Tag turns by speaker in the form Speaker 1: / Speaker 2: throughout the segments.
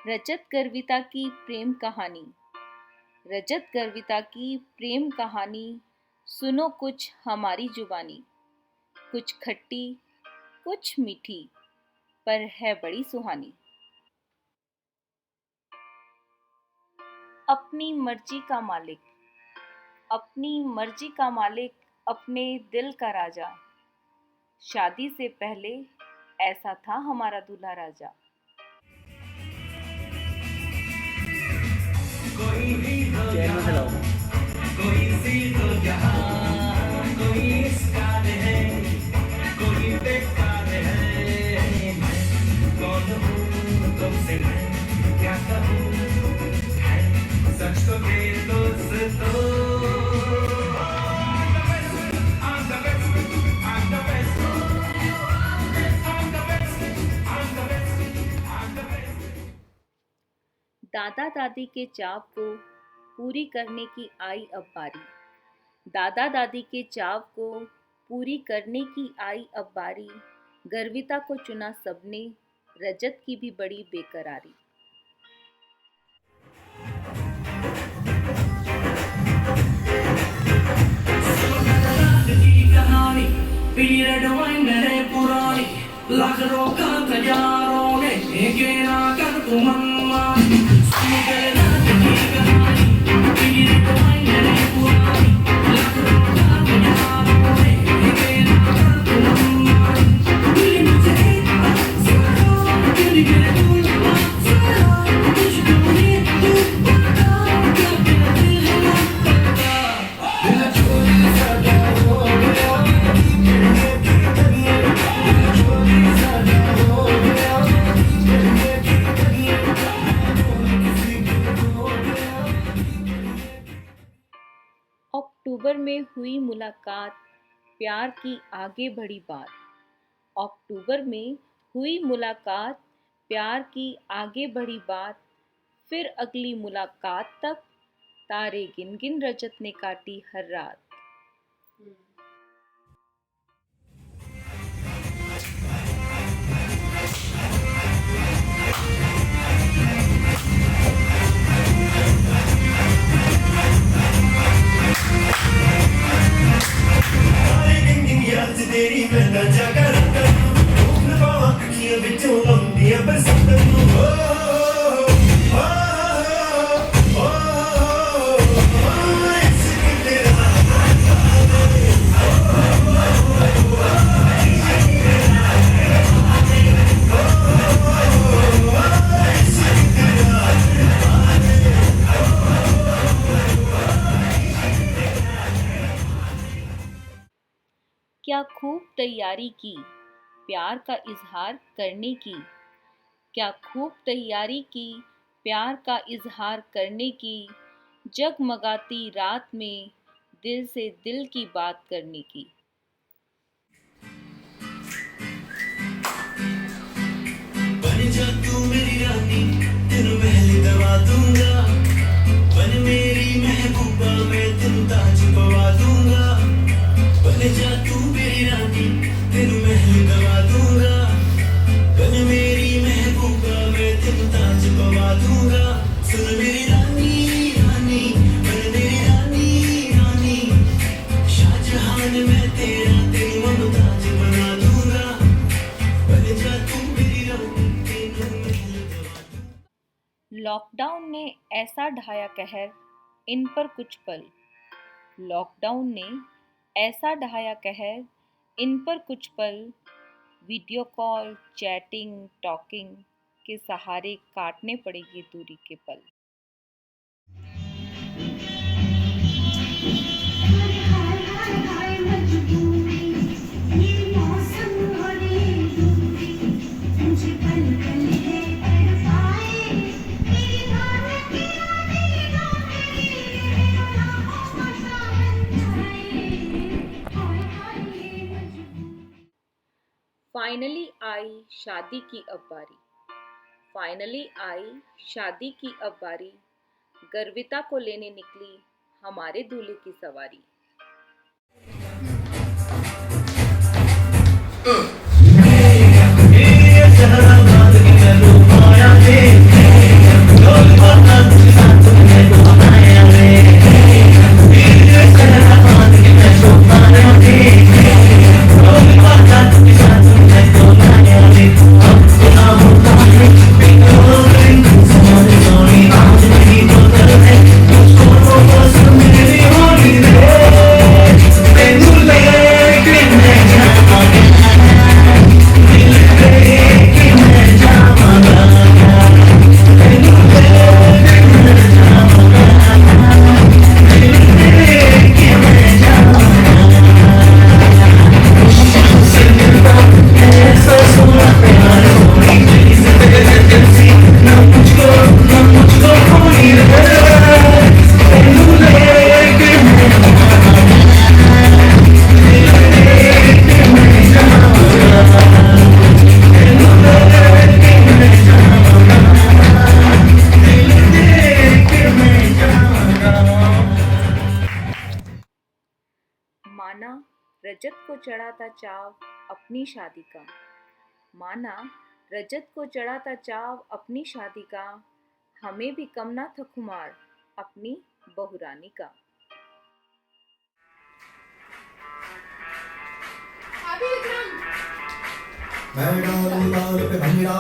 Speaker 1: रजत गर्विता की प्रेम कहानी। रजत गर्विता की प्रेम कहानी सुनो कुछ हमारी जुबानी। कुछ खट्टी कुछ मीठी पर है बड़ी सुहानी। अपनी मर्जी का मालिक, अपनी मर्जी का मालिक, अपने दिल का राजा। शादी से पहले ऐसा था हमारा दूल्हा राजा।
Speaker 2: कोई भी हो यहाँ, कोई सी हो यहाँ, कोई इसकार है, कोई बेकार है। मैं कौन हूँ तुमसे मैं क्या कहूँ, है सच तो के दोस्तों। I'm the best, I'm the best, I'm the best, I'm the best, I'm the best.
Speaker 1: दादा दादी के चाव को पूरी करने की आई अब बारी। दादा दादी के चाव को पूरी करने की आई अब बारी। गर्विता को चुना सबने, रजत की भी बड़ी बेकरारी।
Speaker 2: कहानी पीरियड वाइंडर है पुरानी, लाख रोका तैयारों ने के ना कर तुम मनमानी। पीरियड वाइंडर है पुरानी, लाख रोका तैयारों ने के ना कर तुम मनमानी। मुझे तेरी मेरे दूर तुझको नहीं तू बता क्या तेरा दिल है दिल चोरी सदा हो गया।
Speaker 1: अक्टूबर में हुई मुलाकात, प्यार की आगे बढ़ी बात। अक्टूबर में हुई मुलाकात, प्यार की आगे बढ़ी बात। फिर अगली मुलाकात तक तारे गिन गिन रजत ने काटी हर रात।
Speaker 3: तेरी मैं ना जागा रखता हूँ, नवां अखियां विचों आउंदियां बरसातां नूं। इश्क तेरा
Speaker 1: क्या खूब तैयारी की प्यार का इजहार करने की। क्या खूब तैयारी की प्यार का इजहार करने की। जगमगाती रात में दिल से दिल की बात करने की।
Speaker 3: बन जा तू मेरी रानी, तेनू महल दवा दूंगा। बन मेरी महबूबा, मैं तेनू ताज पवा दूंगा। बन जा तू मेरी रानी, तेनू महल दवा दूंगा। बन मेरी महबूबा, मैं तेनू ताज पवा दूंगा। सुन मेरी रानी रानी, बन मेरी रानी रानी। शाहजहान मैं तेरा, तेनू मुमताज बना दूंगा। बन जा तू मेरी रानी, तेनू महल दवा दूंगा।
Speaker 1: लॉकडाउन ने ऐसा ढाया कहर इन पर कुछ पल। लॉकडाउन ने ऐसा ढाया कहर इन पर कुछ पल। वीडियो कॉल, चैटिंग, टॉकिंग के सहारे काटने पड़ेगी दूरी के पल। फाइनली आई शादी की अब बारी। फाइनली आई शादी की अब बारी। गर्विता को लेने निकली हमारे दूल्हे की सवारी।
Speaker 3: जहानाबाद की मैं रूप आया थे।
Speaker 1: को चढ़ा था चाव अपनी शादी का। माना रजत को चढ़ा था चाव अपनी शादी का, हमें भी कम ना था खुमार अपनी बहुरानी का।
Speaker 2: मैं डालूं लाल पे भंगड़ा,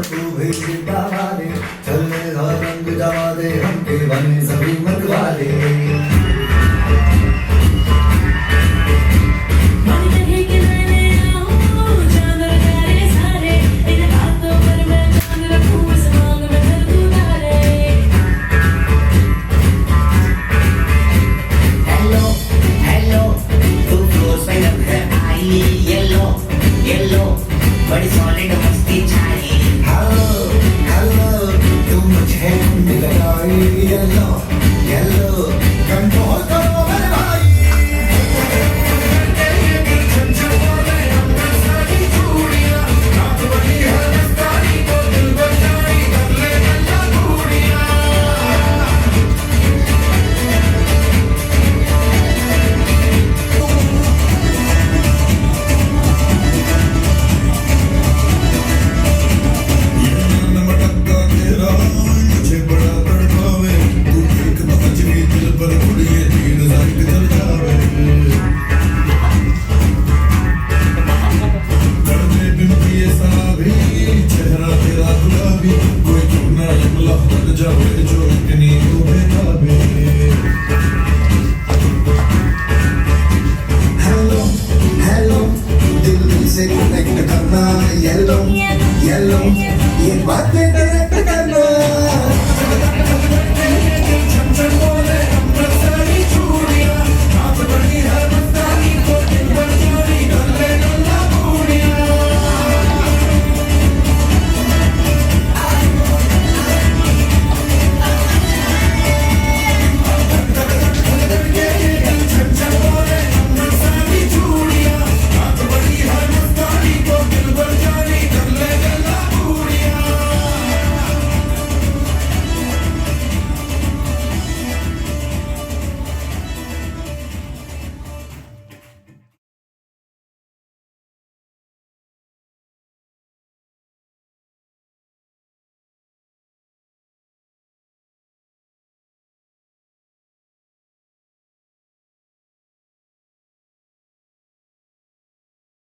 Speaker 2: तू भी दबा दे, चलने का रंग जवा दे, हमके बने सभी मंगवा दे।
Speaker 4: मन रहे कि मैंने आऊं, चांद लगाए सारे, इन हाथों पर मैं चांद रखूं, इस मांग में कर दूं तारे।
Speaker 5: हेलो हेलो, तू क्लोज पे जब है आई, येलो येलो बड़ी सॉलिड मस्ती छाई।
Speaker 2: हेलो हेलो, तू मुझे मिल गई, येलो येलो कंट्रोल करो मेरे भाई। येलो येलो ये बातें